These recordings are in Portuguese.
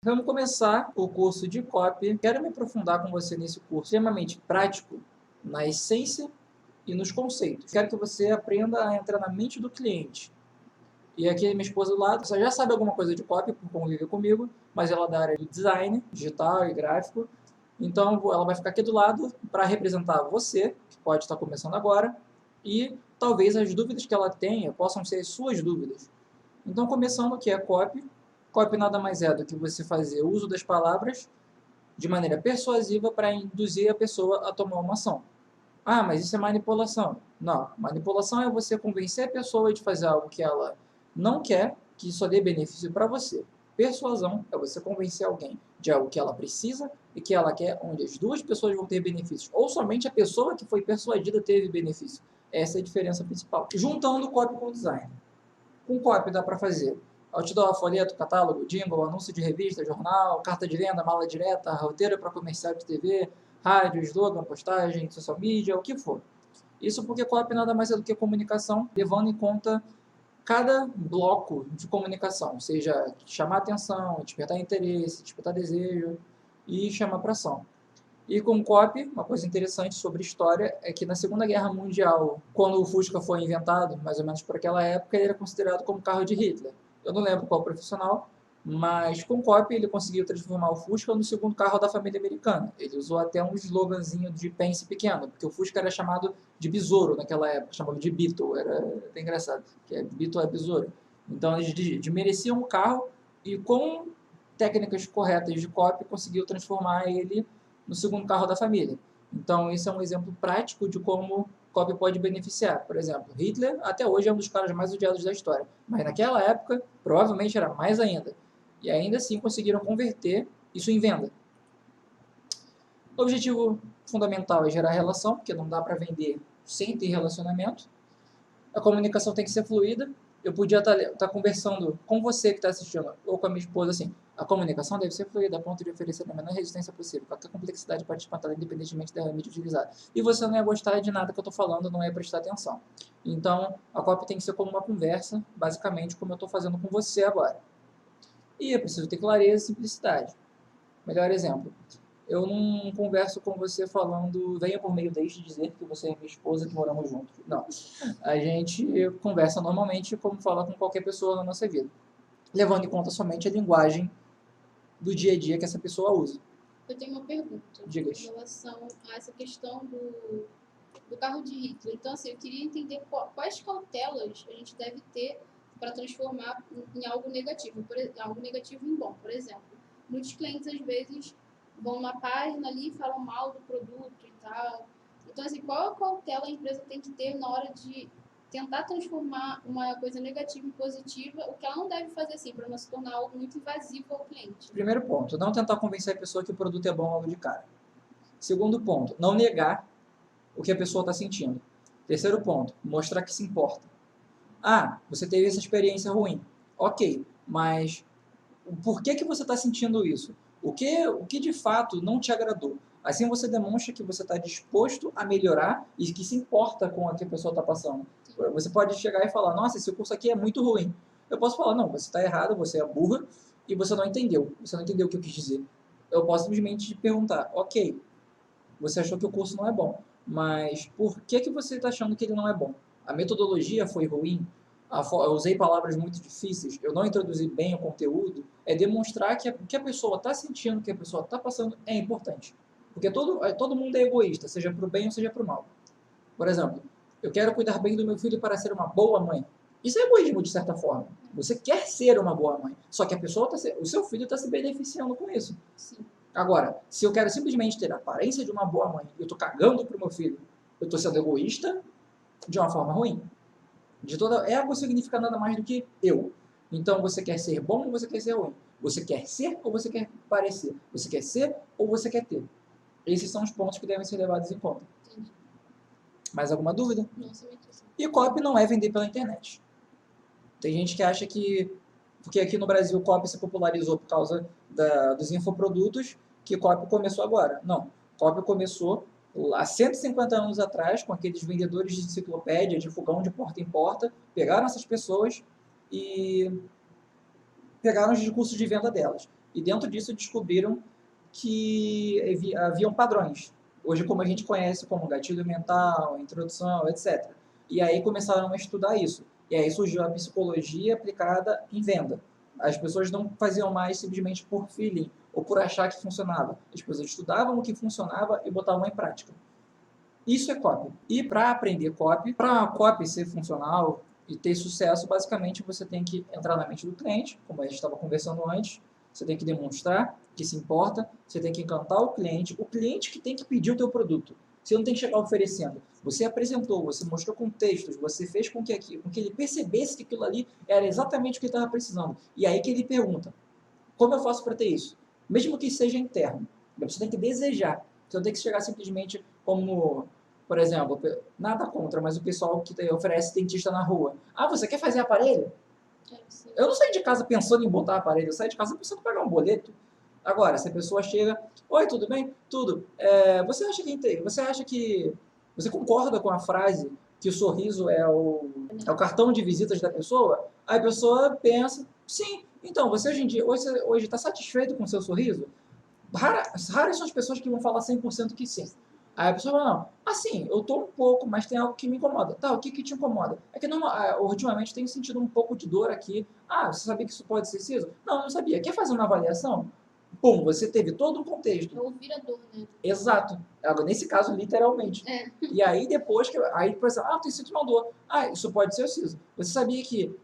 Vamos começar o curso de copy. Quero me aprofundar com você nesse curso extremamente prático, na essência e nos conceitos. Quero que você aprenda a entrar na mente do cliente. E aqui minha esposa do lado, você já sabe alguma coisa de copy por conviver comigo, mas ela é da área de design, digital e gráfico. Então ela vai ficar aqui do lado para representar você, que pode estar começando agora, e talvez as dúvidas que ela tenha possam ser suas dúvidas. Então, começando o que é copy. Copy nada mais é do que você fazer uso das palavras de maneira persuasiva para induzir a pessoa a tomar uma ação. Ah, mas isso é manipulação. Não, manipulação é você convencer a pessoa de fazer algo que ela não quer, que só dê benefício para você. Persuasão é você convencer alguém de algo que ela precisa e que ela quer, onde as duas pessoas vão ter benefícios. Ou somente a pessoa que foi persuadida teve benefício. Essa é a diferença principal. Juntando copy com design. Com copy dá para fazer outdoor, folheto, catálogo, jingle, anúncio de revista, jornal, carta de venda, mala direta, roteiro para comercial de TV, rádio, slogan, postagem, social media, o que for. Isso porque copy nada mais é do que comunicação, levando em conta cada bloco de comunicação, seja chamar atenção, despertar interesse, despertar desejo e chamar para ação. E com copy, uma coisa interessante sobre história é que na Segunda Guerra Mundial, quando o Fusca foi inventado, mais ou menos por aquela época, ele era considerado como carro de Hitler. Eu não lembro qual profissional, mas com copy ele conseguiu transformar o Fusca no segundo carro da família americana. Ele usou até um sloganzinho de pence pequeno, porque o Fusca era chamado de besouro naquela época, chamava de Beetle, era até engraçado, que Beetle é besouro. Então eles desmereciam o carro e com técnicas corretas de copy conseguiu transformar ele no segundo carro da família. Então, esse é um exemplo prático de como copy pode beneficiar. Por exemplo, Hitler até hoje é um dos caras mais odiados da história, mas naquela época provavelmente era mais ainda. E ainda assim conseguiram converter isso em venda. O objetivo fundamental é gerar relação, porque não dá para vender sem ter relacionamento. A comunicação tem que ser fluida. Eu podia estar conversando com você que está assistindo, ou com a minha esposa, assim, a comunicação deve ser fluida a ponto de oferecer a menor resistência possível. Qualquer complexidade pode espantar, independentemente da mídia utilizada. E você não ia gostar de nada que eu estou falando, não ia prestar atenção. Então, a copy tem que ser como uma conversa, basicamente, como eu estou fazendo com você agora. E é preciso ter clareza e simplicidade. Melhor exemplo. Eu não converso com você falando, venha por meio deste dizer que você é minha esposa, que moramos juntos. Não. A gente conversa normalmente como fala com qualquer pessoa na nossa vida, levando em conta somente a linguagem do dia a dia que essa pessoa usa. Eu tenho uma pergunta Diga. em relação a essa questão do carro de Hitler. Então, assim, eu queria entender quais cautelas a gente deve ter para transformar em algo negativo, algo negativo em bom. Por exemplo, muitos clientes, às vezes, vão numa página ali e falam mal do produto e tal. Então, assim, qual a cautela a empresa tem que ter na hora de tentar transformar uma coisa negativa em positiva, o que ela não deve fazer assim, para não se tornar algo muito invasivo ao cliente? Primeiro ponto, não tentar convencer a pessoa que o produto é bom logo de cara. Segundo ponto, não negar o que a pessoa está sentindo. Terceiro ponto, mostrar que se importa. Ah, você teve essa experiência ruim. Ok, mas por que você está sentindo isso? O que de fato não te agradou? Assim você demonstra que você está disposto a melhorar e que se importa com o que a pessoa está passando. Você pode chegar e falar, nossa, esse curso aqui é muito ruim. Eu posso falar, não, você está errado, você é burra e você não entendeu. Você não entendeu o que eu quis dizer. Eu posso simplesmente te perguntar, ok, você achou que o curso não é bom, mas por que você está achando que ele não é bom? A metodologia foi ruim? Eu usei palavras muito difíceis, eu não introduzi bem o conteúdo, é demonstrar que o que a pessoa está sentindo, o que a pessoa está passando é importante. Porque todo mundo é egoísta, seja para o bem ou seja para o mal. Por exemplo, eu quero cuidar bem do meu filho para ser uma boa mãe. Isso é egoísmo, de certa forma. Você quer ser uma boa mãe, só que o seu filho está se beneficiando com isso. Sim. Agora, se eu quero simplesmente ter a aparência de uma boa mãe e eu estou cagando pro meu filho, eu estou sendo egoísta de uma forma ruim. Ego significa nada mais do que eu. Então, você quer ser bom ou você quer ser ruim? Você quer ser ou você quer parecer? Você quer ser ou você quer ter? Esses são os pontos que devem ser levados em conta. Entendi. Mais alguma dúvida? Não, somente assim. E copy não é vender pela internet. Tem gente que acha que, porque aqui no Brasil o copy se popularizou por causa dos infoprodutos, que copy começou agora. Não, copy começou há 150 anos atrás, com aqueles vendedores de enciclopédia, de fogão de porta em porta, pegaram essas pessoas e pegaram os discursos de venda delas. E dentro disso descobriram que haviam padrões. Hoje, como a gente conhece como gatilho mental, introdução, etc. E aí começaram a estudar isso. E aí surgiu a psicologia aplicada em venda. As pessoas não faziam mais simplesmente por feeling ou por achar que funcionava. As pessoas estudavam o que funcionava e botavam em prática. Isso é copy. E para aprender copy, para a copy ser funcional e ter sucesso, basicamente você tem que entrar na mente do cliente, como a gente estava conversando antes, você tem que demonstrar que se importa, você tem que encantar o cliente que tem que pedir o teu produto. Você não tem que chegar oferecendo. Você apresentou, você mostrou com textos, você fez com que ele percebesse que aquilo ali era exatamente o que ele estava precisando. E aí que ele pergunta, como eu faço para ter isso? Mesmo que seja interno. Você tem que desejar. Você não tem que chegar simplesmente como, por exemplo, nada contra, mas o pessoal que oferece dentista na rua. Ah, você quer fazer aparelho? Eu não saio de casa pensando em botar aparelho, eu saio de casa pensando em pagar um boleto. Agora, se a pessoa chega, oi, tudo bem? Tudo. Você acha que você concorda com a frase que o sorriso é o cartão de visitas da pessoa? Aí a pessoa pensa, sim, então, você hoje está satisfeito com o seu sorriso? Raras são as pessoas que vão falar 100% que sim. Aí a pessoa fala, não, assim, eu tô um pouco, mas tem algo que me incomoda. Tá, o que te incomoda? É que ultimamente tenho sentido um pouco de dor aqui. Ah, você sabia que isso pode ser siso? Não, não sabia. Quer fazer uma avaliação? Pum, você teve todo um contexto. É ouvir a dor, né? Exato. Nesse caso, literalmente. E aí depois, por exemplo, eu tenho sentido uma dor. Ah, isso pode ser o siso. Você sabia que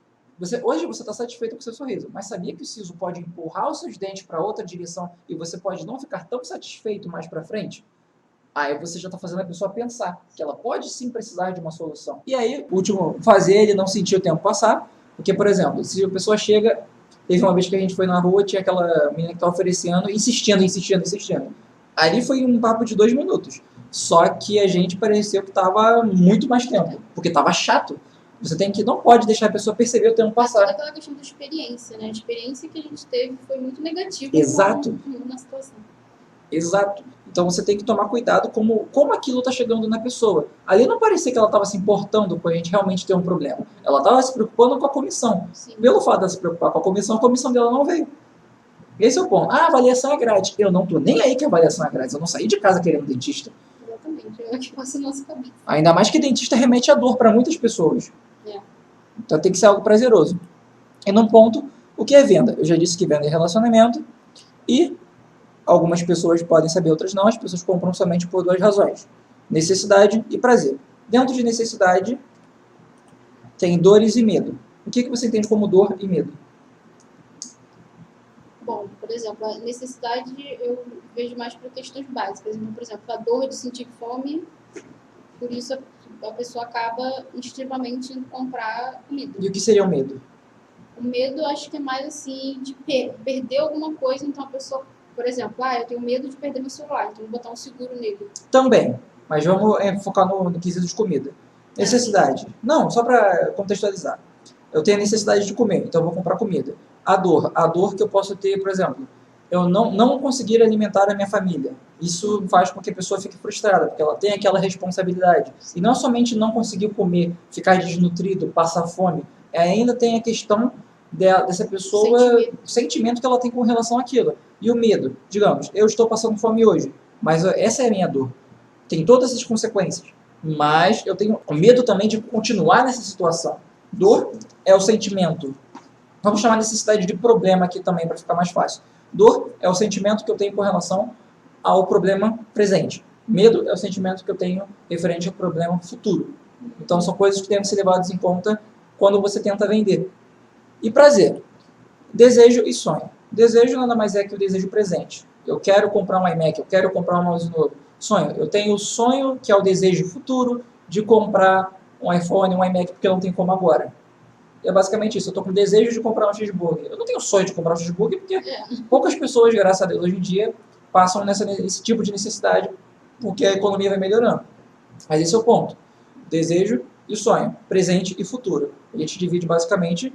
hoje você está satisfeito com o seu sorriso, mas sabia que o siso pode empurrar os seus dentes para outra direção e você pode não ficar tão satisfeito mais para frente? Aí você já está fazendo a pessoa pensar que ela pode sim precisar de uma solução. E aí, o último, fazer ele não sentir o tempo passar, porque, por exemplo, se a pessoa chega, teve uma vez que a gente foi na rua, tinha aquela menina que estava oferecendo, insistindo. Ali foi um papo de 2 minutos. Só que a gente pareceu que estava muito mais tempo, porque estava chato. Não pode deixar a pessoa perceber o tempo passar. Toda aquela questão da experiência, né? A experiência que a gente teve foi muito negativa. Exato. Na situação. Exato. Então você tem que tomar cuidado como aquilo está chegando na pessoa. Ali não parecia que ela estava se importando com a gente realmente ter um problema. Ela estava se preocupando com a comissão. Sim. Pelo fato de se preocupar com a comissão dela não veio. Esse é o ponto. Ah, a avaliação é grátis. Eu não estou nem aí que a avaliação é grátis. Eu não saí de casa querendo dentista. Exatamente. É o que passa na nossa cabeça. Ainda mais que dentista remete a dor para muitas pessoas. Então tem que ser algo prazeroso. E num ponto, o que é venda? Eu já disse que venda é relacionamento e algumas pessoas podem saber, outras não. As pessoas compram somente por 2 razões. Necessidade e prazer. Dentro de necessidade, tem dores e medo. O que você entende como dor e medo? Bom, por exemplo, a necessidade eu vejo mais por questões básicas. Então, por exemplo, a dor de sentir fome, por isso a pessoa acaba instintivamente indo comprar comida. E o que seria o medo? O medo, acho que é mais assim, de perder alguma coisa. Então, a pessoa, por exemplo, eu tenho medo de perder meu celular, então vou botar um seguro nele. Também, mas vamos focar no quesito de comida. Necessidade. Não, só para contextualizar. Eu tenho a necessidade de comer, então eu vou comprar comida. A dor que eu posso ter, por exemplo, eu não conseguir alimentar a minha família. Isso faz com que a pessoa fique frustrada, porque ela tem aquela responsabilidade. E não somente não conseguir comer, ficar desnutrido, passar fome, ainda tem a questão dessa pessoa, o sentimento que ela tem com relação àquilo. E o medo, digamos, eu estou passando fome hoje, mas essa é a minha dor. Tem todas essas consequências. Mas eu tenho medo também de continuar nessa situação. Dor é o sentimento. Vamos chamar necessidade de problema aqui também, para ficar mais fácil. Dor é o sentimento que eu tenho com relação ao problema presente. Medo é o sentimento que eu tenho referente ao problema futuro. Então, são coisas que devem ser levadas em conta quando você tenta vender. E prazer. Desejo e sonho. Desejo nada mais é que o desejo presente. Eu quero comprar um iMac, eu quero comprar um mouse novo. Sonho. Eu tenho o sonho, que é o desejo futuro, de comprar um iPhone, um iMac, porque eu não tenho como agora. E é basicamente isso. Eu estou com o desejo de comprar um cheeseburger. Eu não tenho sonho de comprar um cheeseburger, porque poucas pessoas, graças a Deus, hoje em dia, passam nesse tipo de necessidade, porque a economia vai melhorando. Mas esse é o ponto. Desejo e sonho. Presente e futuro. A gente divide basicamente,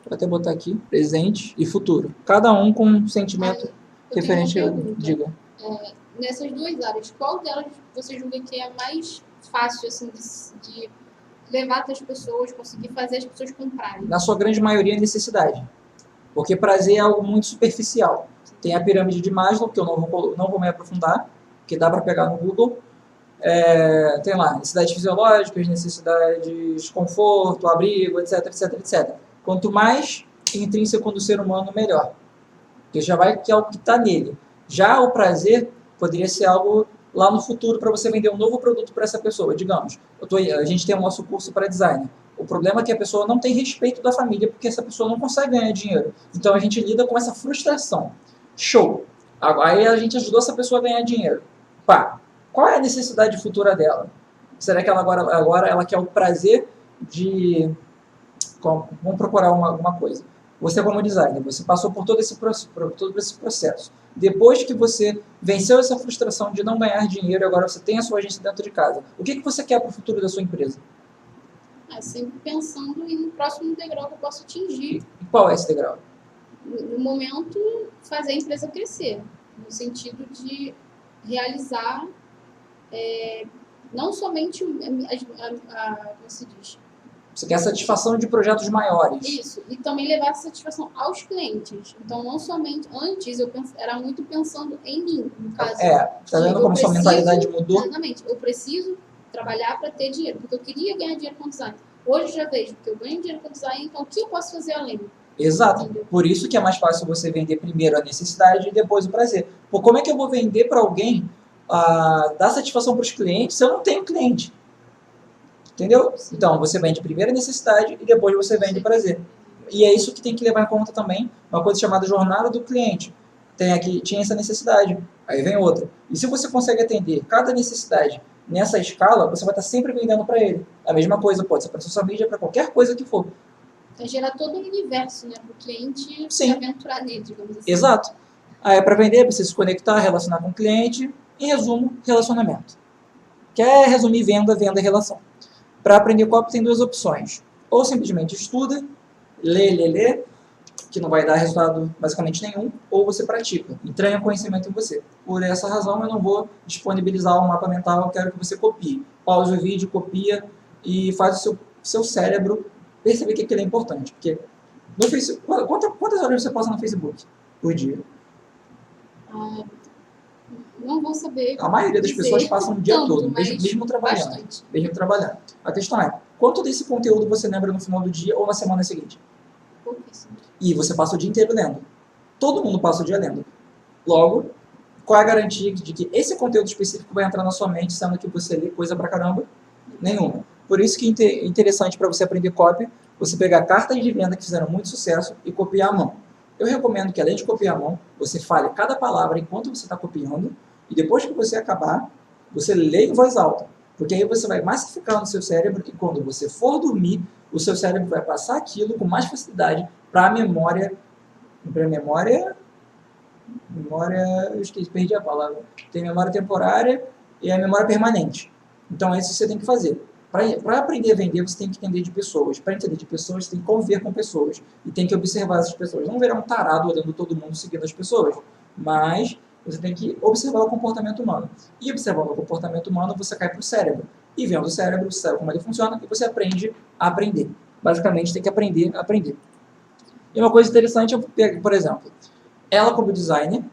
vou até botar aqui, presente e futuro. Cada um com um sentimento referente a... Diga. Nessas 2 áreas, qual delas você julga que é mais fácil assim, de levar até as pessoas, conseguir fazer as pessoas comprarem? Na sua grande maioria, necessidade. Porque prazer é algo muito superficial. Tem a pirâmide de Maslow, que eu não vou me aprofundar, que dá para pegar no Google. Tem lá necessidades fisiológicas, necessidades, conforto, abrigo, etc, etc, etc. Quanto mais intrínseco do ser humano, melhor. Porque já vai que é algo que está nele. Já o prazer poderia ser algo lá no futuro para você vender um novo produto para essa pessoa. Digamos, a gente tem o nosso curso para design. O problema é que a pessoa não tem respeito da família porque essa pessoa não consegue ganhar dinheiro. Então a gente lida com essa frustração. Show! Aí a gente ajudou essa pessoa a ganhar dinheiro. Pá, qual é a necessidade futura dela? Será que ela agora ela quer o prazer de... Vamos procurar alguma coisa. Você como designer, você passou por todo esse processo. Depois que você venceu essa frustração de não ganhar dinheiro, agora você tem a sua agência dentro de casa. O que você quer para o futuro da sua empresa? Sempre pensando no próximo degrau que eu posso atingir. E qual é esse degrau? No momento, fazer a empresa crescer. No sentido de realizar não somente como se diz? Você quer satisfação de projetos maiores. Isso, e também levar satisfação aos clientes. Então, não somente... Antes, era muito pensando em mim, no caso. Tá vendo como sua mentalidade mudou? Exatamente. Eu preciso trabalhar para ter dinheiro, porque eu queria ganhar dinheiro com design. Hoje eu já vejo que eu ganho dinheiro com design, então o que eu posso fazer além? Exato. Entendeu? Por isso que é mais fácil você vender primeiro a necessidade e depois o prazer. Por como é que eu vou vender para alguém, dar satisfação para os clientes se eu não tenho cliente? Entendeu? Então, você vende primeiro a necessidade e depois você vende prazer. E é isso que tem que levar em conta também, uma coisa chamada jornada do cliente. Tinha essa necessidade, aí vem outra. E se você consegue atender cada necessidade nessa escala, você vai estar sempre vendendo para ele. A mesma coisa pode ser para social media, para qualquer coisa que for. Então, gerar todo um universo, né, para o cliente se aventurar nele, digamos assim. Exato. Aí, para vender, precisa se conectar, relacionar com o cliente. Em resumo, relacionamento. Quer resumir venda, venda e relação. Para aprender copy tem duas opções. Ou simplesmente estuda, lê, que não vai dar resultado basicamente nenhum, ou você pratica, entranha conhecimento em você. Por essa razão, eu não vou disponibilizar um mapa mental, eu quero que você copie. Pausa o vídeo, copia e faz o seu cérebro perceber que aquilo é importante. Porque no Facebook, quantas horas você passa no Facebook por dia? Não vou saber. A maioria das pessoas passam o dia todo, mesmo trabalhando. Mesmo trabalhando. A questão é, quanto desse conteúdo você lembra no final do dia ou na semana seguinte? Pouquíssimo. E você passa o dia inteiro lendo. Todo mundo passa o dia lendo. Logo, qual é a garantia de que esse conteúdo específico vai entrar na sua mente, sendo que você lê coisa pra caramba? Nenhuma. Por isso que é interessante para você aprender copy, você pegar cartas de venda que fizeram muito sucesso e copiar à mão. Eu recomendo que, além de copiar à mão, você fale cada palavra enquanto você está copiando, e depois que você acabar, você lê em voz alta. Porque aí você vai massificar no seu cérebro e quando você for dormir, o seu cérebro vai passar aquilo com mais facilidade para a memória. Eu esqueci, perdi a palavra. Tem memória temporária e a memória permanente. Então é isso que você tem que fazer. Para aprender a vender, você tem que entender de pessoas. Para entender de pessoas, você tem que conviver com pessoas. E tem que observar essas pessoas. Não virar um tarado olhando todo mundo seguindo as pessoas. Mas você tem que observar o comportamento humano. E observando o comportamento humano, você cai para o cérebro. E vendo o cérebro, você sabe como ele funciona e você aprende a aprender. Basicamente, tem que aprender a aprender. E uma coisa interessante, por exemplo, ela como designer,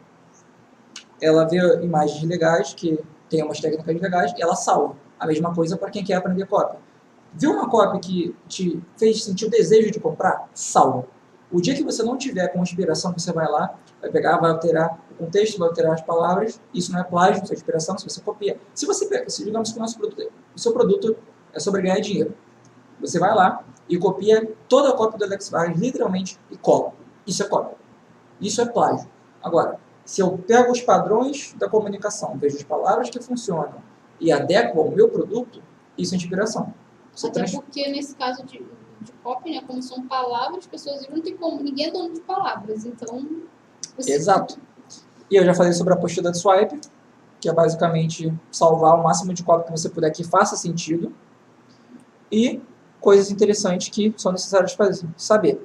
ela vê imagens legais, que tem umas técnicas legais, e ela salva. A mesma coisa para quem quer aprender copy. Viu uma copy que te fez sentir o desejo de comprar? Salva. O dia que você não tiver com inspiração, você vai lá, vai pegar, vai alterar o contexto, vai alterar as palavras. Isso não é plágio, isso é inspiração, se você copia. Se digamos que o seu produto é sobre ganhar dinheiro, você vai lá e copia toda a cópia do Alex Vargas, literalmente, e cola. Isso é cópia. Isso é plágio. Agora, se eu pego os padrões da comunicação, vejo as palavras que funcionam e adequo ao meu produto, isso é inspiração. Até porque, nesse caso de copy, né, como são palavras, as pessoas não tem como, ninguém é dono de palavras, então... Exato. E eu já falei sobre a postura de swipe, que é basicamente salvar o máximo de copy que você puder que faça sentido, e coisas interessantes que são necessárias para saber.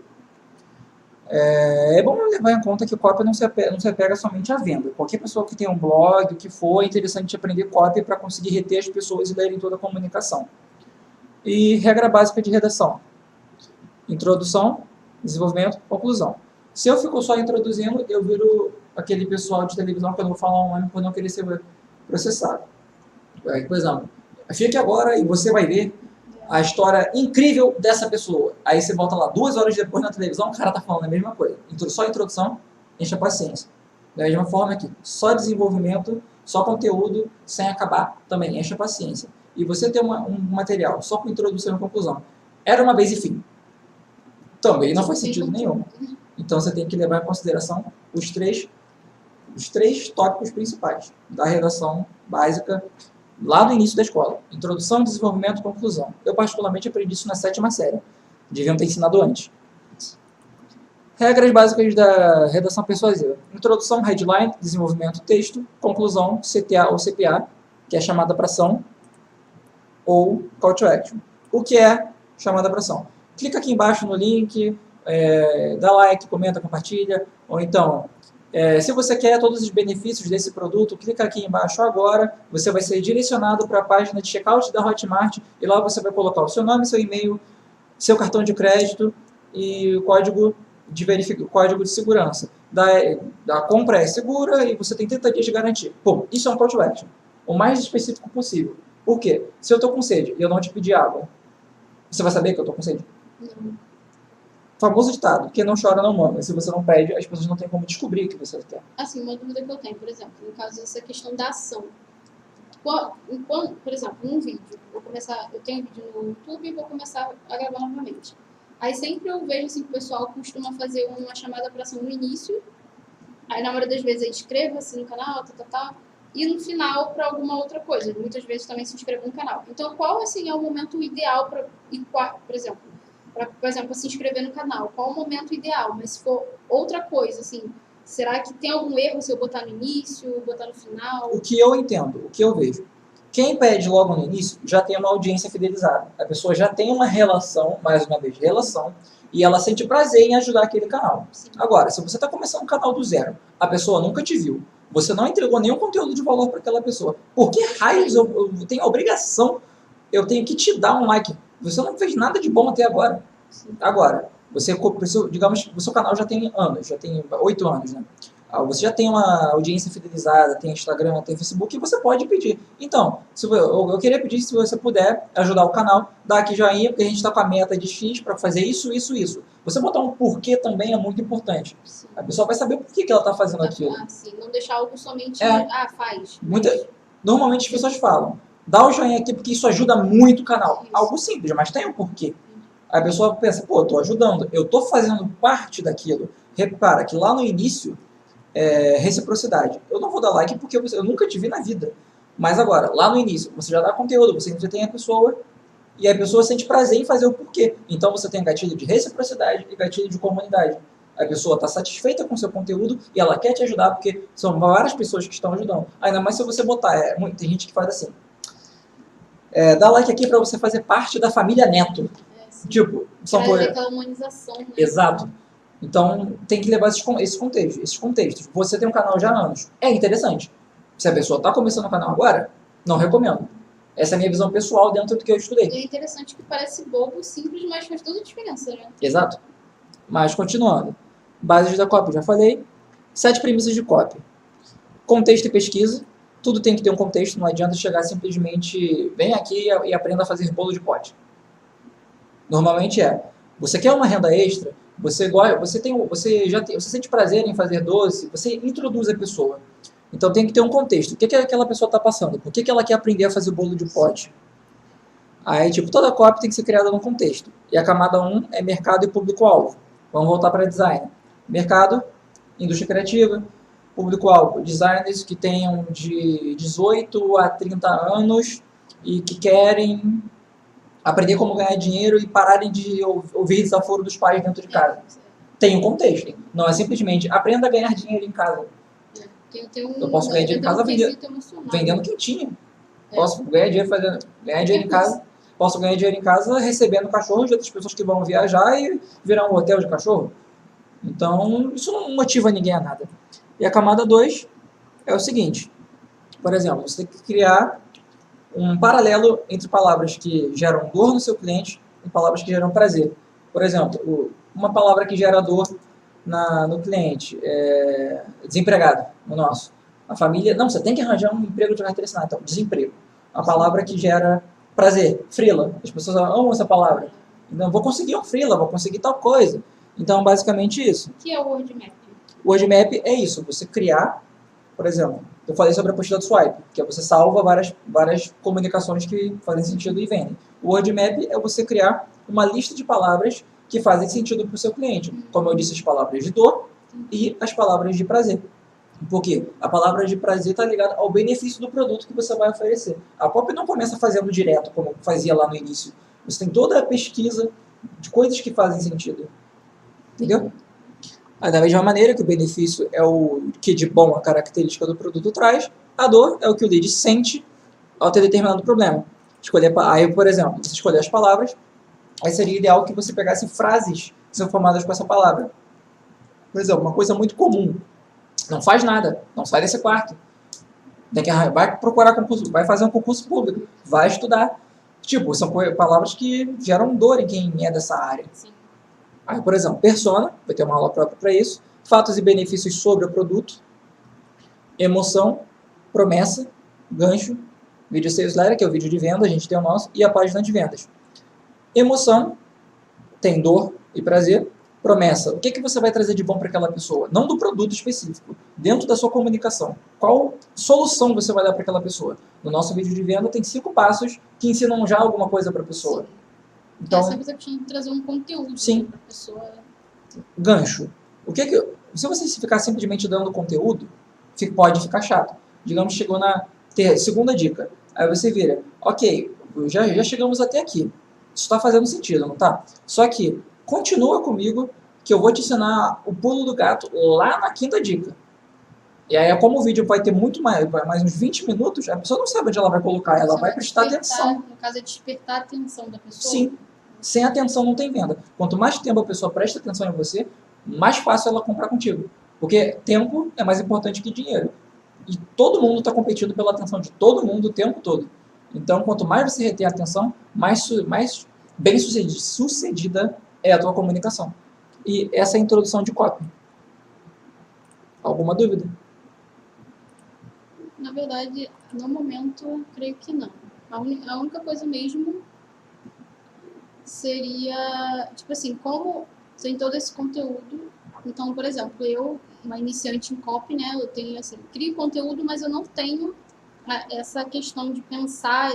É bom levar em conta que copy não se apega somente à venda. Qualquer pessoa que tem um blog, o que for, é interessante aprender copy para conseguir reter as pessoas e lerem toda a comunicação. E regra básica de redação. Introdução, desenvolvimento, conclusão. Se eu fico só introduzindo, eu viro aquele pessoal de televisão que eu não vou falar um nome por não querer ser processado. Por exemplo, fique agora e você vai ver a história incrível dessa pessoa. Aí você volta lá 2 horas depois na televisão, o cara tá falando a mesma coisa. Só introdução, enche a paciência. Da mesma forma aqui, só desenvolvimento, só conteúdo, sem acabar, também enche a paciência. E você ter um material só com introdução e conclusão. Era uma vez e fim. Também não faz sentido nenhum. Então você tem que levar em consideração os três tópicos principais da redação básica lá no início da escola. Introdução, desenvolvimento e conclusão. Eu particularmente aprendi isso na 7ª série. Deviam ter ensinado antes. Regras básicas da redação persuasiva. Introdução, headline, desenvolvimento, texto, conclusão, CTA ou CPA, que é chamada para ação, ou call to action. O que é chamada para ação? Clica aqui embaixo no link, dá like, comenta, compartilha, ou então, se você quer todos os benefícios desse produto, clica aqui embaixo agora, você vai ser direcionado para a página de checkout da Hotmart, e lá você vai colocar o seu nome, seu e-mail, seu cartão de crédito e o código de segurança. Da compra é segura e você tem 30 dias de garantia. Bom, isso é um call to action, o mais específico possível. Por quê? Se eu estou com sede e eu não te pedir água, você vai saber que eu estou com sede? Não. Famoso ditado, quem não chora não mama. Se você não pede, as pessoas não têm como descobrir o que você quer. Assim, uma dúvida que eu tenho, por exemplo, no caso dessa questão da ação. Por exemplo, num vídeo, eu tenho um vídeo no YouTube e vou começar a gravar novamente. Aí sempre eu vejo assim, que o pessoal costuma fazer uma chamada para ação no início, aí na maioria das vezes inscreva-se no canal, e no final para alguma outra coisa. Muitas vezes também se inscreva no canal. Então, qual assim, é o momento ideal para, por exemplo, se inscrever no canal? Qual o momento ideal? Mas se for outra coisa, assim, será que tem algum erro se eu botar no início, botar no final? O que eu entendo, o que eu vejo. Quem pede logo no início já tem uma audiência fidelizada. A pessoa já tem uma relação, mais uma vez, relação, e ela sente prazer em ajudar aquele canal. Sim. Agora, se você está começando um canal do zero, a pessoa nunca te viu, você não entregou nenhum conteúdo de valor para aquela pessoa, por que raios eu tenho a obrigação, eu tenho que te dar um like? Você não fez nada de bom até agora. Sim. Agora, digamos que o seu canal já tem anos, já tem 8 anos, né? Você já tem uma audiência fidelizada, tem Instagram, tem Facebook, e você pode pedir. Então, eu queria pedir, se você puder ajudar o canal, dá aqui joinha, porque a gente está com a meta de X para fazer isso, isso, isso. Você botar um porquê também é muito importante. Sim. A pessoa vai saber por que ela está fazendo aquilo. Sim. Não deixar algo somente, faz. Normalmente as pessoas falam, dá o joinha aqui porque isso ajuda muito o canal. Isso. Algo simples, mas tem um porquê. Aí a pessoa pensa, pô, eu estou ajudando, eu estou fazendo parte daquilo. Repara que lá no início, reciprocidade. Eu não vou dar like porque eu nunca te vi na vida. Mas agora, lá no início, você já dá conteúdo, você entretém a pessoa e a pessoa sente prazer em fazer o porquê. Então você tem gatilho de reciprocidade e gatilho de comunidade. A pessoa está satisfeita com o seu conteúdo e ela quer te ajudar porque são várias pessoas que estão ajudando. Ainda mais se você botar, tem gente que faz assim. Dá like aqui para você fazer parte da família Neto. Tipo, são coisas. Aquela humanização, né? Exato. Então, tem que levar esses contextos. Você tem um canal já há anos. É interessante. Se a pessoa está começando o canal agora, não recomendo. Essa é a minha visão pessoal dentro do que eu estudei. E é interessante que parece bobo, simples, mas faz toda a diferença, né? Exato. Mas, continuando. Bases da copy, já falei. 7 premissas de copy. Contexto e pesquisa. Tudo tem que ter um contexto. Não adianta chegar simplesmente, vem aqui e aprenda a fazer bolo de pote. Normalmente você quer uma renda extra, você sente prazer em fazer doce, você introduz a pessoa. Então tem que ter um contexto. O que aquela pessoa está passando? Por que ela quer aprender a fazer bolo de pote? Aí, toda copy tem que ser criada num contexto. E a camada 1 é mercado e público-alvo. Vamos voltar para design. Mercado, indústria criativa. Público-alvo, designers que tenham de 18 a 30 anos e que querem aprender como ganhar dinheiro e pararem de ouvir desaforo dos pais dentro de casa. Tem um contexto. Não é simplesmente aprenda a ganhar dinheiro em casa. Eu posso ganhar dinheiro em casa vendendo quentinha. Posso ganhar dinheiro em casa. Posso ganhar dinheiro em casa recebendo cachorros de outras pessoas que vão viajar e virar um hotel de cachorro. Então, isso não motiva ninguém a nada. E a camada 2 é o seguinte. Por exemplo, você tem que criar um paralelo entre palavras que geram dor no seu cliente e palavras que geram prazer. Por exemplo, uma palavra que gera dor no cliente, desempregado, no nosso. A família, não, você tem que arranjar um emprego de carteira assinada. Então, desemprego. A palavra que gera prazer, freela. As pessoas amam essa palavra. Então, vou conseguir um freela, vou conseguir tal coisa. Então, basicamente isso. O que é o Word Map? O Word Map é isso, você criar, por exemplo, eu falei sobre a apostila do swipe, que é você salva várias comunicações que fazem sentido e vendem. O Word Map é você criar uma lista de palavras que fazem sentido para o seu cliente. Como eu disse, as palavras de dor e as palavras de prazer. Porque a palavra de prazer está ligada ao benefício do produto que você vai oferecer. A Pop não começa fazendo direto, como fazia lá no início. Você tem toda a pesquisa de coisas que fazem sentido. Entendeu? Da mesma maneira que o benefício é o que de bom a característica do produto traz, a dor é o que o lead sente ao ter determinado problema. Aí, por exemplo, você escolher as palavras, aí seria ideal que você pegasse frases que são formadas com essa palavra. Por exemplo, uma coisa muito comum. Não faz nada, não sai desse quarto. Vai procurar concurso, vai fazer um concurso público, vai estudar. Tipo, são palavras que geram dor em quem é dessa área. Sim. Aí, por exemplo, persona, vai ter uma aula própria para isso. Fatos e benefícios sobre o produto. Emoção, promessa, gancho, vídeo sales letter, que é o vídeo de venda, a gente tem o nosso, e a página de vendas. Emoção, tem dor e prazer. Promessa, o que você vai trazer de bom para aquela pessoa? Não do produto específico, dentro da sua comunicação. Qual solução você vai dar para aquela pessoa? No nosso vídeo de venda tem 5 passos que ensinam já alguma coisa para a pessoa. Então, você precisa trazer um conteúdo para a pessoa. Gancho. Se você ficar simplesmente dando conteúdo, pode ficar chato. Digamos, chegou na segunda dica. Aí você vira, ok, já chegamos até aqui. Isso está fazendo sentido, não tá? Só que continua comigo que eu vou te ensinar o pulo do gato lá na 5ª dica. E aí, como o vídeo vai ter muito mais uns 20 minutos, a pessoa não sabe onde ela vai colocar, ela vai prestar atenção. No caso, é despertar a atenção da pessoa? Sim. Sem atenção não tem venda. Quanto mais tempo a pessoa presta atenção em você, mais fácil ela comprar contigo. Porque tempo é mais importante que dinheiro. E todo mundo está competindo pela atenção de todo mundo o tempo todo. Então, quanto mais você retém a atenção, mais bem sucedida é a tua comunicação. E essa é a introdução de copy. Alguma dúvida? Na verdade, no momento, creio que não. A única coisa mesmo seria, tipo assim, como tem todo esse conteúdo. Então, por exemplo, eu, uma iniciante em copy, né, eu tenho assim, crio conteúdo, mas eu não tenho essa questão de pensar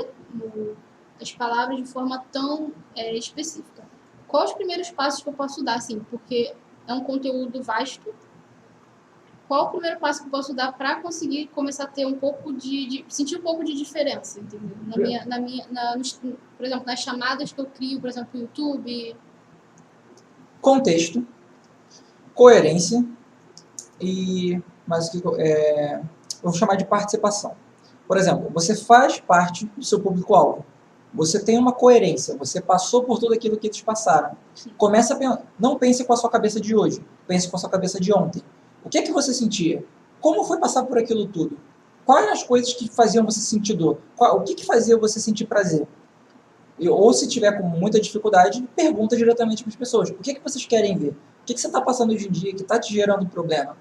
as palavras de forma tão específica. Quais os primeiros passos que eu posso dar, assim, porque é um conteúdo vasto. Qual o primeiro passo que eu posso dar para conseguir começar a ter um pouco sentir um pouco de diferença, entendeu? Por exemplo, nas chamadas que eu crio, por exemplo, no YouTube. Contexto, coerência e mais o que eu vou chamar de participação. Por exemplo, você faz parte do seu público-alvo. Você tem uma coerência, você passou por tudo aquilo que eles passaram. Não pense com a sua cabeça de hoje, pense com a sua cabeça de ontem. O que é que você sentia? Como foi passar por aquilo tudo? Quais as coisas que faziam você sentir dor? O que fazia você sentir prazer? Ou se tiver com muita dificuldade, pergunta diretamente para as pessoas. O que vocês querem ver? O que você está passando hoje em dia que está te gerando problema?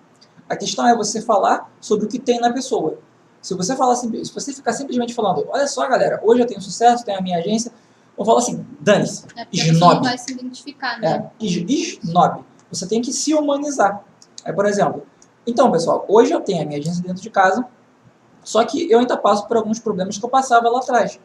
A questão é você falar sobre o que tem na pessoa. Se você ficar simplesmente falando, olha só galera, hoje eu tenho sucesso, tenho a minha agência, eu falo assim, dane-se, esnobe. Não vai se identificar, né? Esnobe. Você tem que se humanizar. Aí, por exemplo, então pessoal, hoje eu tenho a minha agência dentro de casa, só que eu ainda passo por alguns problemas que eu passava lá atrás.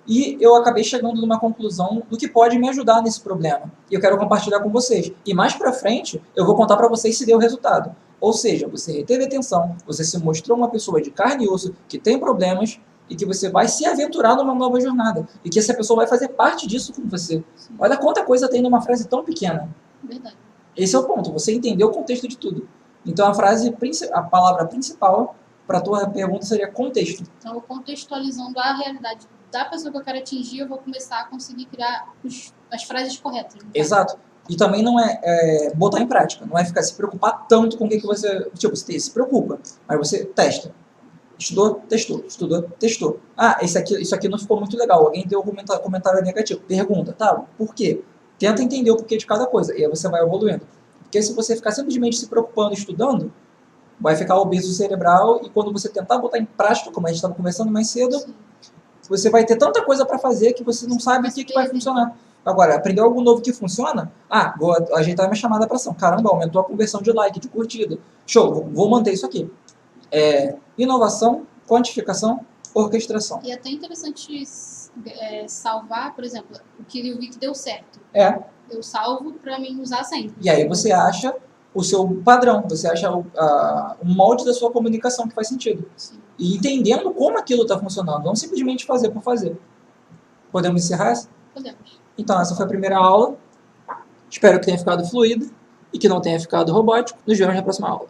E eu acabei chegando numa conclusão do que pode me ajudar nesse problema. E eu quero compartilhar com vocês. E mais pra frente, eu vou contar pra vocês se deu resultado. Ou seja, você reteve atenção, você se mostrou uma pessoa de carne e osso que tem problemas e que você vai se aventurar numa nova jornada. E que essa pessoa vai fazer parte disso com você. Sim. Olha quanta coisa tem numa frase tão pequena. Verdade. Esse é o ponto, você entendeu o contexto de tudo. Então a palavra principal para a tua pergunta seria contexto. Então, contextualizando a realidade da pessoa que eu quero atingir, eu vou começar a conseguir criar as frases corretas. Né? Exato. E também não é botar em prática, não é ficar se preocupar tanto com o que você... Tipo, você se preocupa, mas você testa. Estudou, testou, estudou, testou. Ah, isso aqui não ficou muito legal, alguém deu um comentário negativo. Pergunta, tá, por quê? Tenta entender o porquê de cada coisa, e aí você vai evoluindo. Porque se você ficar simplesmente se preocupando, estudando, vai ficar obeso cerebral e quando você tentar botar em prática, como a gente estava conversando mais cedo, Sim. você vai ter tanta coisa para fazer que você não sabe o que vai funcionar. Agora, aprender algo novo que funciona, vou ajeitar minha chamada para ação. Caramba, aumentou a conversão de like, de curtida. Show, vou manter isso aqui. Inovação, quantificação, orquestração. E é até interessante salvar, por exemplo, o que eu vi que deu certo. Eu salvo para mim usar sempre. E aí você acha o seu padrão, você acha o molde da sua comunicação que faz sentido. Sim. E entendendo como aquilo está funcionando, não simplesmente fazer por fazer. Podemos encerrar essa? Podemos. Então, essa foi a primeira aula. Espero que tenha ficado fluido e que não tenha ficado robótico. Nos vemos na próxima aula.